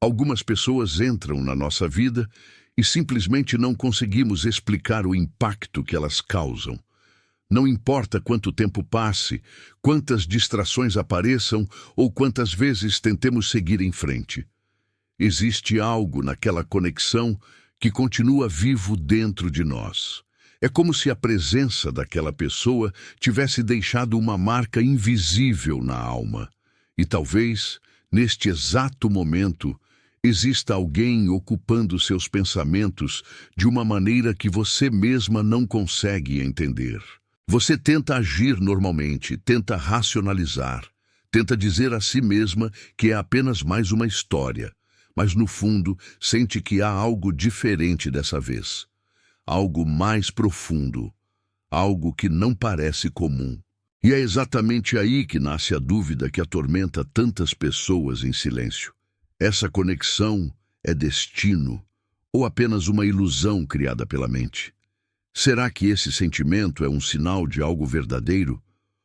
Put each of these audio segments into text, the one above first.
Algumas pessoas entram na nossa vida e simplesmente não conseguimos explicar o impacto que elas causam. Não importa quanto tempo passe, quantas distrações apareçam ou quantas vezes tentemos seguir em frente. Existe algo naquela conexão que continua vivo dentro de nós. É como se a presença daquela pessoa tivesse deixado uma marca invisível na alma. E talvez, neste exato momento, exista alguém ocupando seus pensamentos de uma maneira que você mesma não consegue entender. Você tenta agir normalmente, tenta racionalizar, tenta dizer a si mesma que é apenas mais uma história, mas no fundo sente que há algo diferente dessa vez. Algo mais profundo, algo que não parece comum. E é exatamente aí que nasce a dúvida que atormenta tantas pessoas em silêncio. Essa conexão é destino ou apenas uma ilusão criada pela mente? Será que esse sentimento é um sinal de algo verdadeiro?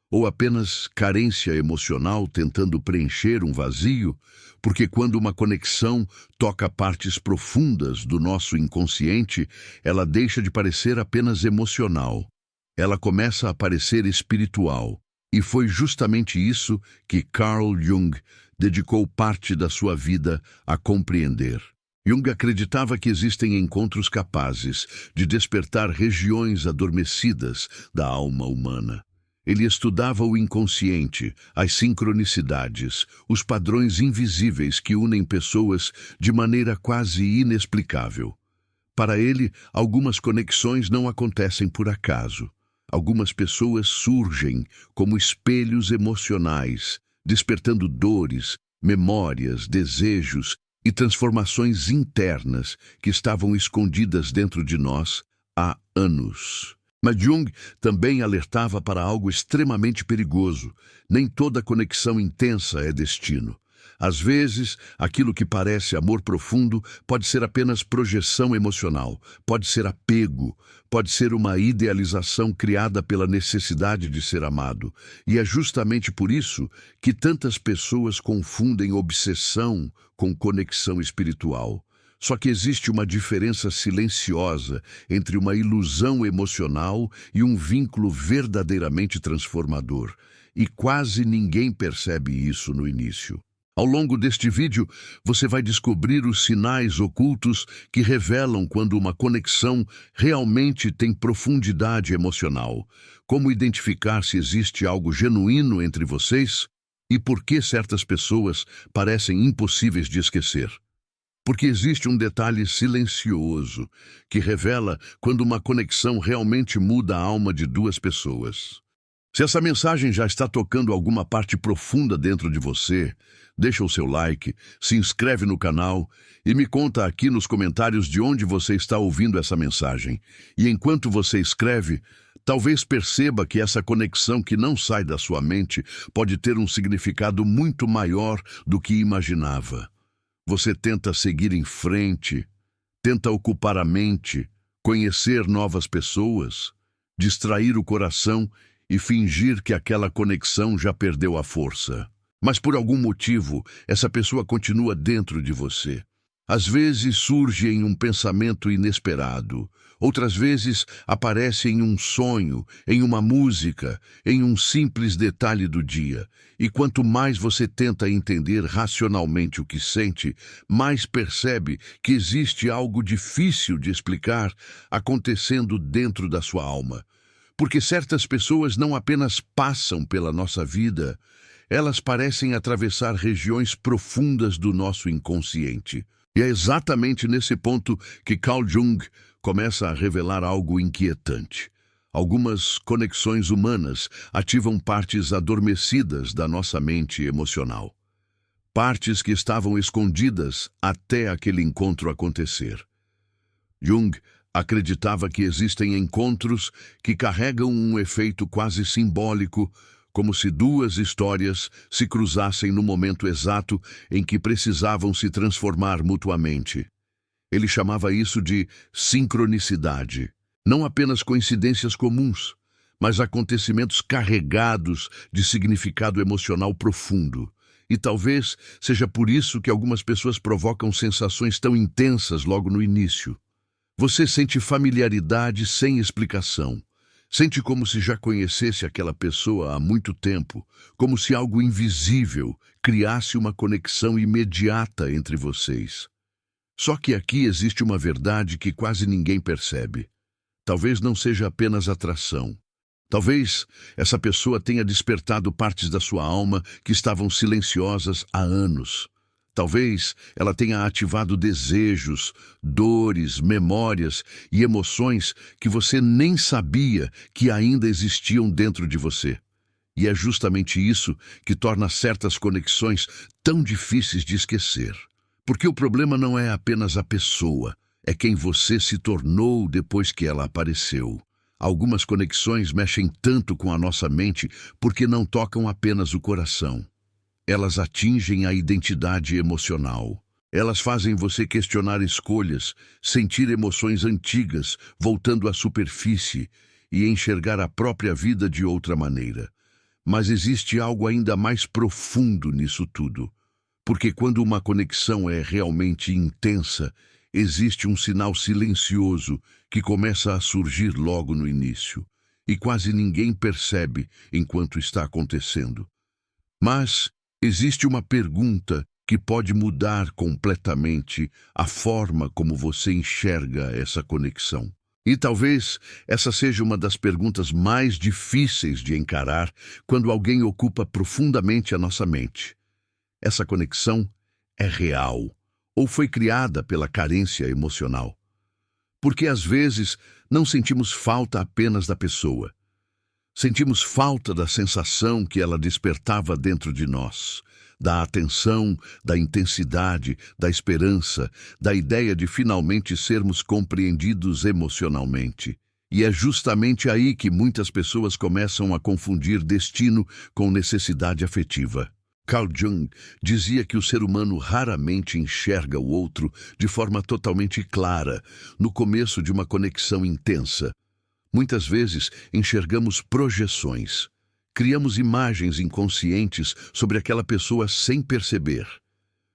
Ou apenas carência emocional tentando preencher um vazio? Porque quando uma conexão toca partes profundas do nosso inconsciente, ela deixa de parecer apenas emocional. Ela começa a parecer espiritual. E foi justamente isso que Carl Jung dedicou parte da sua vida a compreender. Jung acreditava que existem encontros capazes de despertar regiões adormecidas da alma humana. Ele estudava o inconsciente, as sincronicidades, os padrões invisíveis que unem pessoas de maneira quase inexplicável. Para ele, algumas conexões não acontecem por acaso. Algumas pessoas surgem como espelhos emocionais, despertando dores, memórias, desejos e transformações internas que estavam escondidas dentro de nós há anos. Mas Jung também alertava para algo extremamente perigoso. Nem toda conexão intensa é destino. Às vezes, aquilo que parece amor profundo pode ser apenas projeção emocional, pode ser apego, pode ser uma idealização criada pela necessidade de ser amado. E é justamente por isso que tantas pessoas confundem obsessão com conexão espiritual. Só que existe uma diferença silenciosa entre uma ilusão emocional e um vínculo verdadeiramente transformador. E quase ninguém percebe isso no início. Ao longo deste vídeo, você vai descobrir os sinais ocultos que revelam quando uma conexão realmente tem profundidade emocional, como identificar se existe algo genuíno entre vocês e por que certas pessoas parecem impossíveis de esquecer. Porque existe um detalhe silencioso que revela quando uma conexão realmente muda a alma de duas pessoas. Se essa mensagem já está tocando alguma parte profunda dentro de você, deixa o seu like, se inscreve no canal e me conta aqui nos comentários de onde você está ouvindo essa mensagem. E enquanto você escreve, talvez perceba que essa conexão que não sai da sua mente pode ter um significado muito maior do que imaginava. Você tenta seguir em frente, tenta ocupar a mente, conhecer novas pessoas, distrair o coração e fingir que aquela conexão já perdeu a força. Mas por algum motivo, essa pessoa continua dentro de você. Às vezes surge em um pensamento inesperado. Outras vezes aparece em um sonho, em uma música, em um simples detalhe do dia. E quanto mais você tenta entender racionalmente o que sente, mais percebe que existe algo difícil de explicar acontecendo dentro da sua alma. Porque certas pessoas não apenas passam pela nossa vida, elas parecem atravessar regiões profundas do nosso inconsciente. E é exatamente nesse ponto que Carl Jung começa a revelar algo inquietante. Algumas conexões humanas ativam partes adormecidas da nossa mente emocional. Partes que estavam escondidas até aquele encontro acontecer. Jung acreditava que existem encontros que carregam um efeito quase simbólico, como se duas histórias se cruzassem no momento exato em que precisavam se transformar mutuamente. Ele chamava isso de sincronicidade. Não apenas coincidências comuns, mas acontecimentos carregados de significado emocional profundo. E talvez seja por isso que algumas pessoas provocam sensações tão intensas logo no início. Você sente familiaridade sem explicação. Sente como se já conhecesse aquela pessoa há muito tempo, como se algo invisível criasse uma conexão imediata entre vocês. Só que aqui existe uma verdade que quase ninguém percebe. Talvez não seja apenas atração. Talvez essa pessoa tenha despertado partes da sua alma que estavam silenciosas há anos. Talvez ela tenha ativado desejos, dores, memórias e emoções que você nem sabia que ainda existiam dentro de você. E é justamente isso que torna certas conexões tão difíceis de esquecer. Porque o problema não é apenas a pessoa, é quem você se tornou depois que ela apareceu. Algumas conexões mexem tanto com a nossa mente porque não tocam apenas o coração. Elas atingem a identidade emocional. Elas fazem você questionar escolhas, sentir emoções antigas voltando à superfície e enxergar a própria vida de outra maneira. Mas existe algo ainda mais profundo nisso tudo. Porque quando uma conexão é realmente intensa, existe um sinal silencioso que começa a surgir logo no início, e quase ninguém percebe enquanto está acontecendo. Mas existe uma pergunta que pode mudar completamente a forma como você enxerga essa conexão. E talvez essa seja uma das perguntas mais difíceis de encarar quando alguém ocupa profundamente a nossa mente. Essa conexão é real ou foi criada pela carência emocional? Porque às vezes não sentimos falta apenas da pessoa. Sentimos falta da sensação que ela despertava dentro de nós, da atenção, da intensidade, da esperança, da ideia de finalmente sermos compreendidos emocionalmente. E é justamente aí que muitas pessoas começam a confundir destino com necessidade afetiva. Carl Jung dizia que o ser humano raramente enxerga o outro de forma totalmente clara, no começo de uma conexão intensa. Muitas vezes enxergamos projeções. Criamos imagens inconscientes sobre aquela pessoa sem perceber.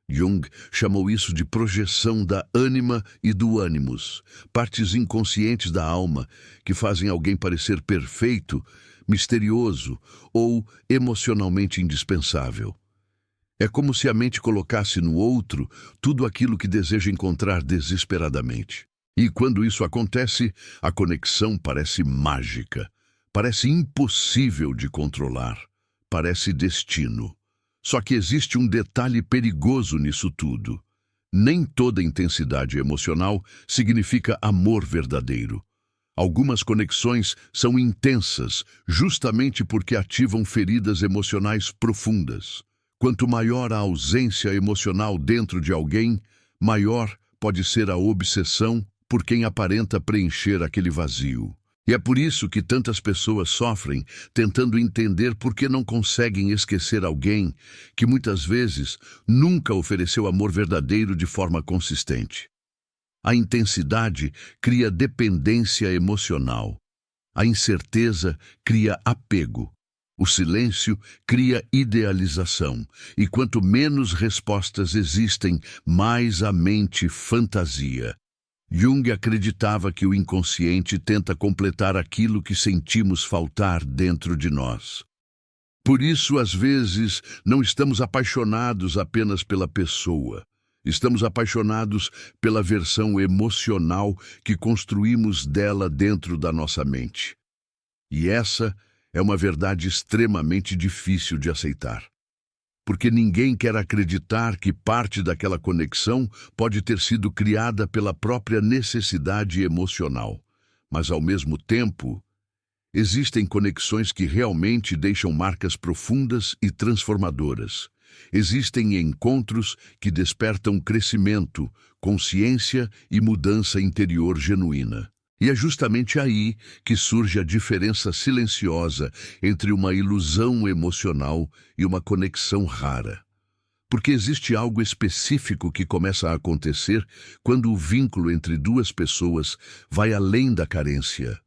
Jung chamou isso de projeção da ânima e do ânimos, partes inconscientes da alma que fazem alguém parecer perfeito, misterioso ou emocionalmente indispensável. É como se a mente colocasse no outro tudo aquilo que deseja encontrar desesperadamente. E quando isso acontece, a conexão parece mágica, parece impossível de controlar, parece destino. Só que existe um detalhe perigoso nisso tudo. Nem toda intensidade emocional significa amor verdadeiro. Algumas conexões são intensas justamente porque ativam feridas emocionais profundas. Quanto maior a ausência emocional dentro de alguém, maior pode ser a obsessão por quem aparenta preencher aquele vazio. E é por isso que tantas pessoas sofrem tentando entender por que não conseguem esquecer alguém que muitas vezes nunca ofereceu amor verdadeiro de forma consistente. A intensidade cria dependência emocional. A incerteza cria apego. O silêncio cria idealização. E quanto menos respostas existem, mais a mente fantasia. Jung acreditava que o inconsciente tenta completar aquilo que sentimos faltar dentro de nós. Por isso, às vezes, não estamos apaixonados apenas pela pessoa. Estamos apaixonados pela versão emocional que construímos dela dentro da nossa mente. E essa é uma verdade extremamente difícil de aceitar. Porque ninguém quer acreditar que parte daquela conexão pode ter sido criada pela própria necessidade emocional. Mas, ao mesmo tempo, existem conexões que realmente deixam marcas profundas e transformadoras. Existem encontros que despertam crescimento, consciência e mudança interior genuína. E é justamente aí que surge a diferença silenciosa entre uma ilusão emocional e uma conexão rara. Porque existe algo específico que começa a acontecer quando o vínculo entre duas pessoas vai além da carência.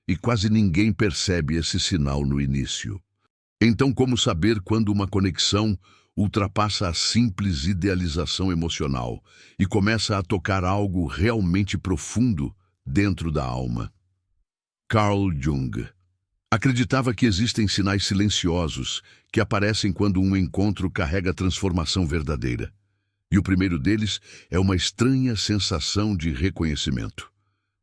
E quase ninguém percebe esse sinal no início. Então, como saber quando uma conexão ultrapassa a simples idealização emocional e começa a tocar algo realmente profundo dentro da alma. Carl Jung acreditava que existem sinais silenciosos que aparecem quando um encontro carrega transformação verdadeira. E o primeiro deles é uma estranha sensação de reconhecimento.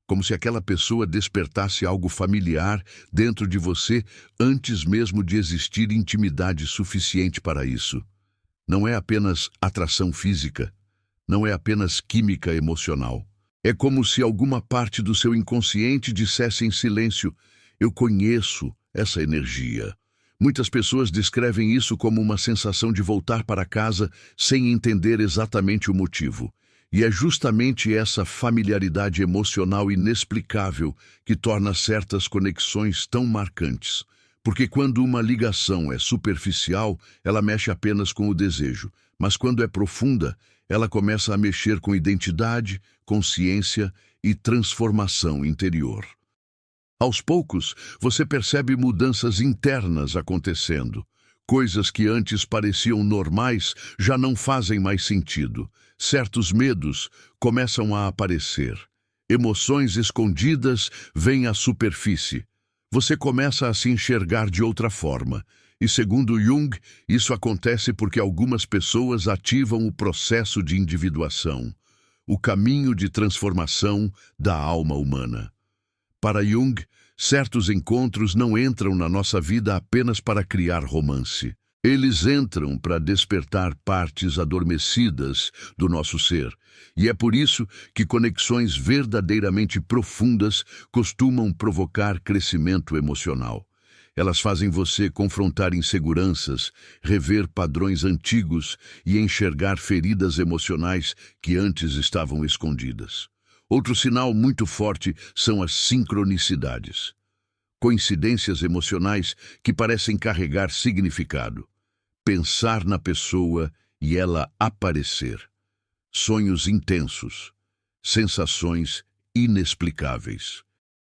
Como se aquela pessoa despertasse algo familiar dentro de você antes mesmo de existir intimidade suficiente para isso. Não é apenas atração física, não é apenas química emocional. É como se alguma parte do seu inconsciente dissesse em silêncio: eu conheço essa energia. Muitas pessoas descrevem isso como uma sensação de voltar para casa sem entender exatamente o motivo. E é justamente essa familiaridade emocional inexplicável que torna certas conexões tão marcantes. Porque quando uma ligação é superficial, ela mexe apenas com o desejo. Mas quando é profunda, ela começa a mexer com identidade, consciência e transformação interior. Aos poucos, você percebe mudanças internas acontecendo. Coisas que antes pareciam normais já não fazem mais sentido. Certos medos começam a aparecer. Emoções escondidas vêm à superfície. Você começa a se enxergar de outra forma. E segundo Jung, isso acontece porque algumas pessoas ativam o processo de individuação, o caminho de transformação da alma humana. Para Jung, certos encontros não entram na nossa vida apenas para criar romance. Eles entram para despertar partes adormecidas do nosso ser. E é por isso que conexões verdadeiramente profundas costumam provocar crescimento emocional. Elas fazem você confrontar inseguranças, rever padrões antigos e enxergar feridas emocionais que antes estavam escondidas. Outro sinal muito forte são as sincronicidades. Coincidências emocionais que parecem carregar significado. Pensar na pessoa e ela aparecer. Sonhos intensos. Sensações inexplicáveis.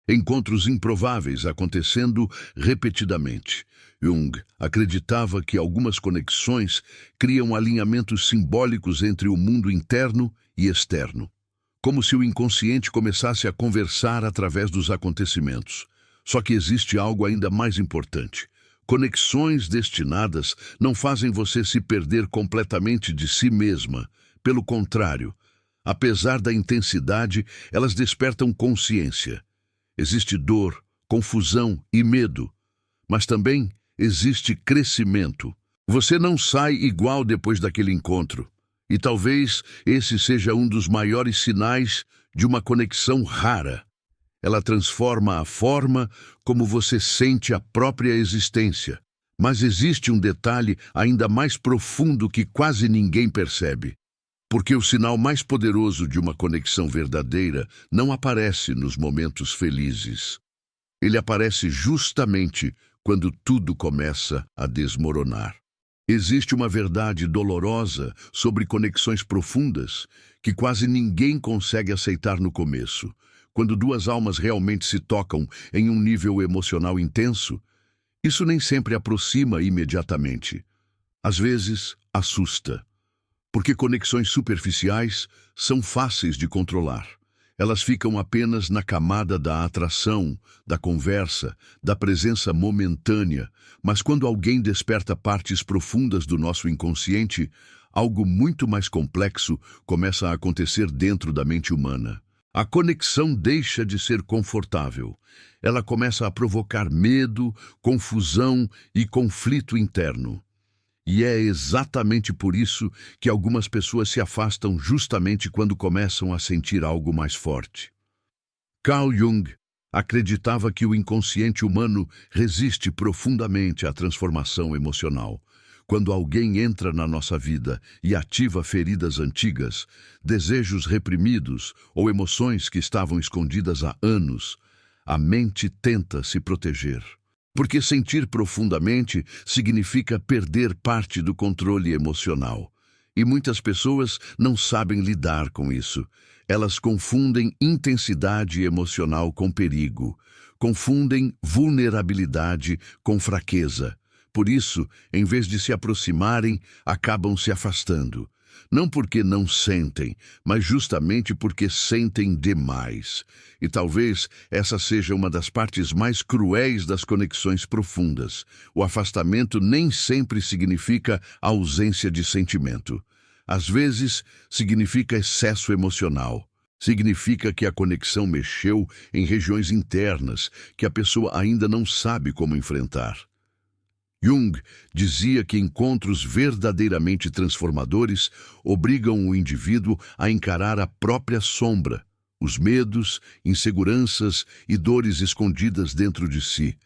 Encontros improváveis acontecendo repetidamente. Jung acreditava que algumas conexões criam alinhamentos simbólicos entre o mundo interno e externo. Como se o inconsciente começasse a conversar através dos acontecimentos. Só que existe algo ainda mais importante. Conexões destinadas não fazem você se perder completamente de si mesma. Pelo contrário, apesar da intensidade, elas despertam consciência. Existe dor, confusão e medo, mas também existe crescimento. Você não sai igual depois daquele encontro. E talvez esse seja um dos maiores sinais de uma conexão rara. Ela transforma a forma como você sente a própria existência. Mas existe um detalhe ainda mais profundo que quase ninguém percebe. Porque o sinal mais poderoso de uma conexão verdadeira não aparece nos momentos felizes. Ele aparece justamente quando tudo começa a desmoronar. Existe uma verdade dolorosa sobre conexões profundas que quase ninguém consegue aceitar no começo. Quando duas almas realmente se tocam em um nível emocional intenso, isso nem sempre aproxima imediatamente. Às vezes, assusta. Porque conexões superficiais são fáceis de controlar. Elas ficam apenas na camada da atração, da conversa, da presença momentânea, mas quando alguém desperta partes profundas do nosso inconsciente, algo muito mais complexo começa a acontecer dentro da mente humana. A conexão deixa de ser confortável. Ela começa a provocar medo, confusão e conflito interno. E é exatamente por isso que algumas pessoas se afastam justamente quando começam a sentir algo mais forte. Carl Jung acreditava que o inconsciente humano resiste profundamente à transformação emocional. Quando alguém entra na nossa vida e ativa feridas antigas, desejos reprimidos ou emoções que estavam escondidas há anos, a mente tenta se proteger. Porque sentir profundamente significa perder parte do controle emocional. E muitas pessoas não sabem lidar com isso. Elas confundem intensidade emocional com perigo. Confundem vulnerabilidade com fraqueza. Por isso, em vez de se aproximarem, acabam se afastando. Não porque não sentem, mas justamente porque sentem demais. E talvez essa seja uma das partes mais cruéis das conexões profundas. O afastamento nem sempre significa ausência de sentimento. Às vezes, significa excesso emocional. Significa que a conexão mexeu em regiões internas que a pessoa ainda não sabe como enfrentar. Jung dizia que encontros verdadeiramente transformadores obrigam o indivíduo a encarar a própria sombra, os medos, inseguranças e dores escondidas dentro de si.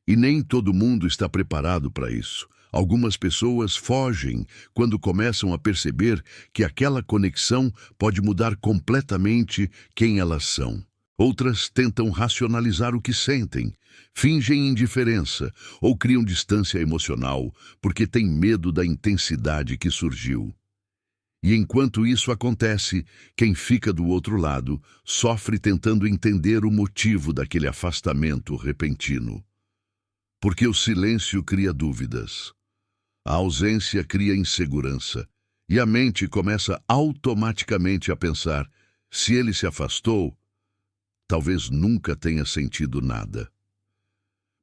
E nem todo mundo está preparado para isso. Algumas pessoas fogem quando começam a perceber que aquela conexão pode mudar completamente quem elas são. Outras tentam racionalizar o que sentem, fingem indiferença ou criam distância emocional porque têm medo da intensidade que surgiu. E enquanto isso acontece, quem fica do outro lado sofre tentando entender o motivo daquele afastamento repentino. Porque o silêncio cria dúvidas, a ausência cria insegurança, e a mente começa automaticamente a pensar: se ele se afastou, talvez nunca tenha sentido nada.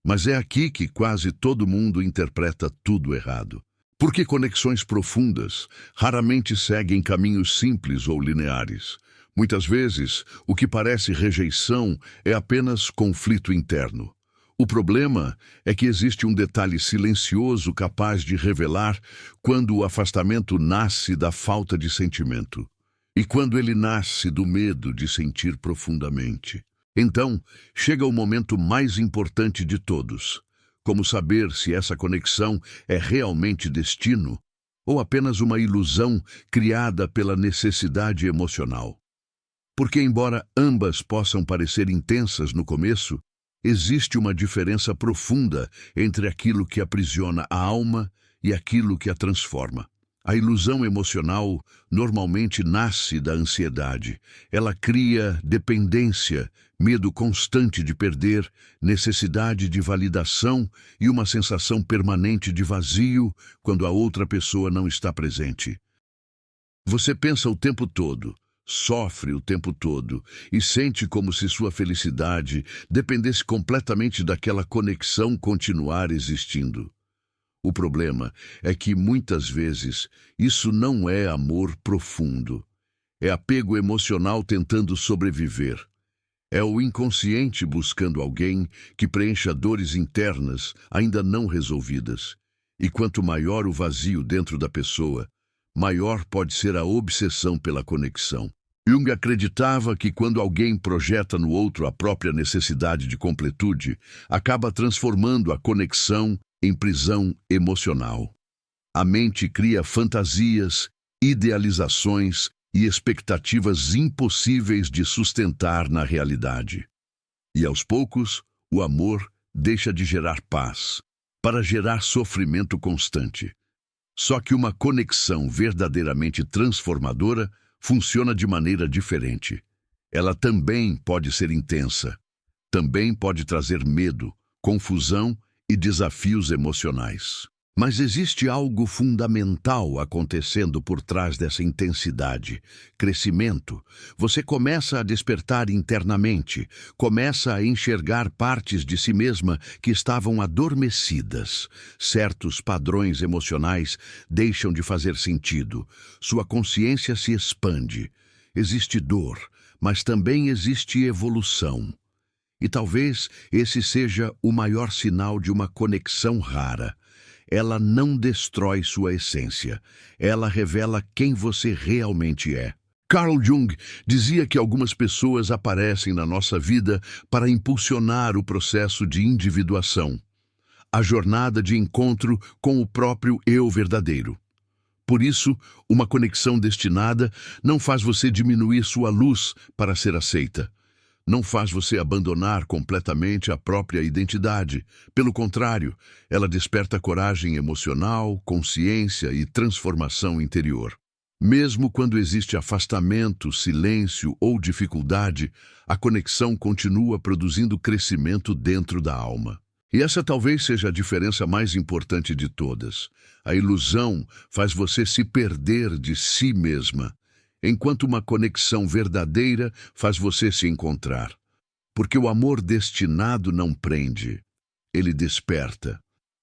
Mas é aqui que quase todo mundo interpreta tudo errado. Porque conexões profundas raramente seguem caminhos simples ou lineares. Muitas vezes, o que parece rejeição é apenas conflito interno. O problema é que existe um detalhe silencioso capaz de revelar quando o afastamento nasce da falta de sentimento. E quando ele nasce do medo de sentir profundamente. Então, chega o momento mais importante de todos. Como saber se essa conexão é realmente destino ou apenas uma ilusão criada pela necessidade emocional. Porque, embora ambas possam parecer intensas no começo, existe uma diferença profunda entre aquilo que aprisiona a alma e aquilo que a transforma. A ilusão emocional normalmente nasce da ansiedade. Ela cria dependência, medo constante de perder, necessidade de validação e uma sensação permanente de vazio quando a outra pessoa não está presente. Você pensa o tempo todo, sofre o tempo todo e sente como se sua felicidade dependesse completamente daquela conexão continuar existindo. O problema é que, muitas vezes, isso não é amor profundo. É apego emocional tentando sobreviver. É o inconsciente buscando alguém que preencha dores internas ainda não resolvidas. E quanto maior o vazio dentro da pessoa, maior pode ser a obsessão pela conexão. Jung acreditava que quando alguém projeta no outro a própria necessidade de completude, acaba transformando a conexão em prisão emocional. A mente cria fantasias, idealizações e expectativas impossíveis de sustentar na realidade. E aos poucos, o amor deixa de gerar paz, para gerar sofrimento constante. Só que uma conexão verdadeiramente transformadora funciona de maneira diferente. Ela também pode ser intensa, também pode trazer medo, confusão e desafios emocionais. Mas existe algo fundamental acontecendo por trás dessa intensidade, crescimento. Você começa a despertar internamente, começa a enxergar partes de si mesma que estavam adormecidas. Certos padrões emocionais deixam de fazer sentido. Sua consciência se expande. Existe dor, mas também existe evolução. E talvez esse seja o maior sinal de uma conexão rara. Ela não destrói sua essência. Ela revela quem você realmente é. Carl Jung dizia que algumas pessoas aparecem na nossa vida para impulsionar o processo de individuação, a jornada de encontro com o próprio eu verdadeiro. Por isso, uma conexão destinada não faz você diminuir sua luz para ser aceita. Não faz você abandonar completamente a própria identidade. Pelo contrário, ela desperta coragem emocional, consciência e transformação interior. Mesmo quando existe afastamento, silêncio ou dificuldade, a conexão continua produzindo crescimento dentro da alma. E essa talvez seja a diferença mais importante de todas. A ilusão faz você se perder de si mesma, enquanto uma conexão verdadeira faz você se encontrar. Porque o amor destinado não prende, ele desperta.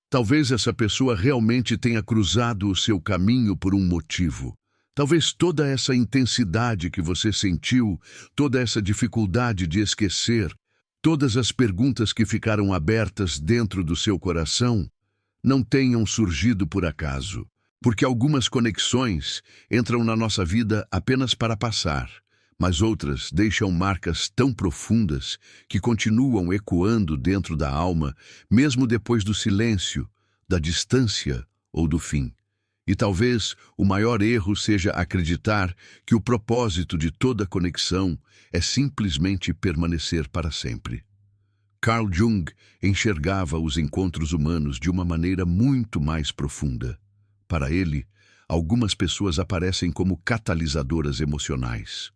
Talvez essa pessoa realmente tenha cruzado o seu caminho por um motivo. Talvez toda essa intensidade que você sentiu, toda essa dificuldade de esquecer, todas as perguntas que ficaram abertas dentro do seu coração, não tenham surgido por acaso. Porque algumas conexões entram na nossa vida apenas para passar, mas outras deixam marcas tão profundas que continuam ecoando dentro da alma, mesmo depois do silêncio, da distância ou do fim. E talvez o maior erro seja acreditar que o propósito de toda conexão é simplesmente permanecer para sempre. Carl Jung enxergava os encontros humanos de uma maneira muito mais profunda. Para ele, algumas pessoas aparecem como catalisadoras emocionais.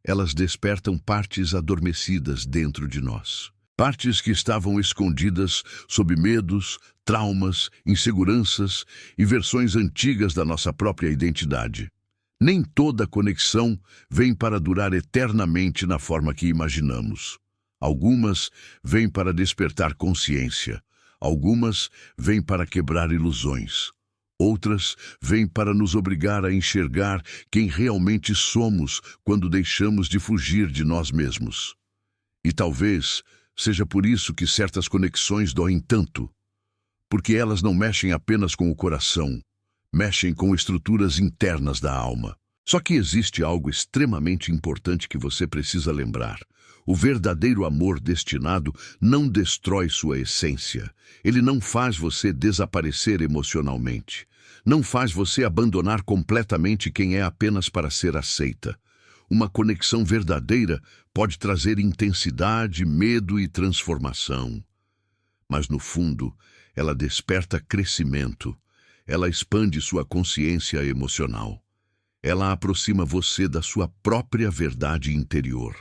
Elas despertam partes adormecidas dentro de nós. Partes que estavam escondidas sob medos, traumas, inseguranças e versões antigas da nossa própria identidade. Nem toda conexão vem para durar eternamente na forma que imaginamos. Algumas vêm para despertar consciência. Algumas vêm para quebrar ilusões. Outras vêm para nos obrigar a enxergar quem realmente somos quando deixamos de fugir de nós mesmos. E talvez seja por isso que certas conexões doem tanto, porque elas não mexem apenas com o coração, mexem com estruturas internas da alma. Só que existe algo extremamente importante que você precisa lembrar. O verdadeiro amor destinado não destrói sua essência. Ele não faz você desaparecer emocionalmente. Não faz você abandonar completamente quem é apenas para ser aceita. Uma conexão verdadeira pode trazer intensidade, medo e transformação. Mas, no fundo, ela desperta crescimento. Ela expande sua consciência emocional. Ela aproxima você da sua própria verdade interior.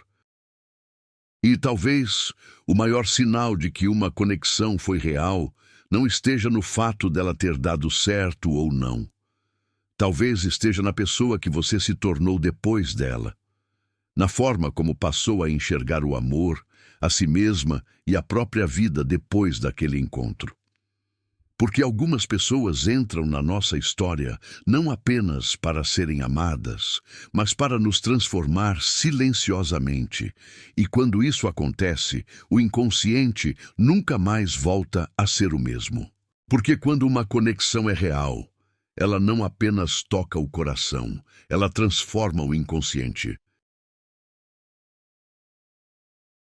E talvez o maior sinal de que uma conexão foi real não esteja no fato dela ter dado certo ou não. Talvez esteja na pessoa que você se tornou depois dela. Na forma como passou a enxergar o amor, a si mesma e a própria vida depois daquele encontro. Porque algumas pessoas entram na nossa história não apenas para serem amadas, mas para nos transformar silenciosamente. E quando isso acontece, o inconsciente nunca mais volta a ser o mesmo. Porque quando uma conexão é real, ela não apenas toca o coração, ela transforma o inconsciente.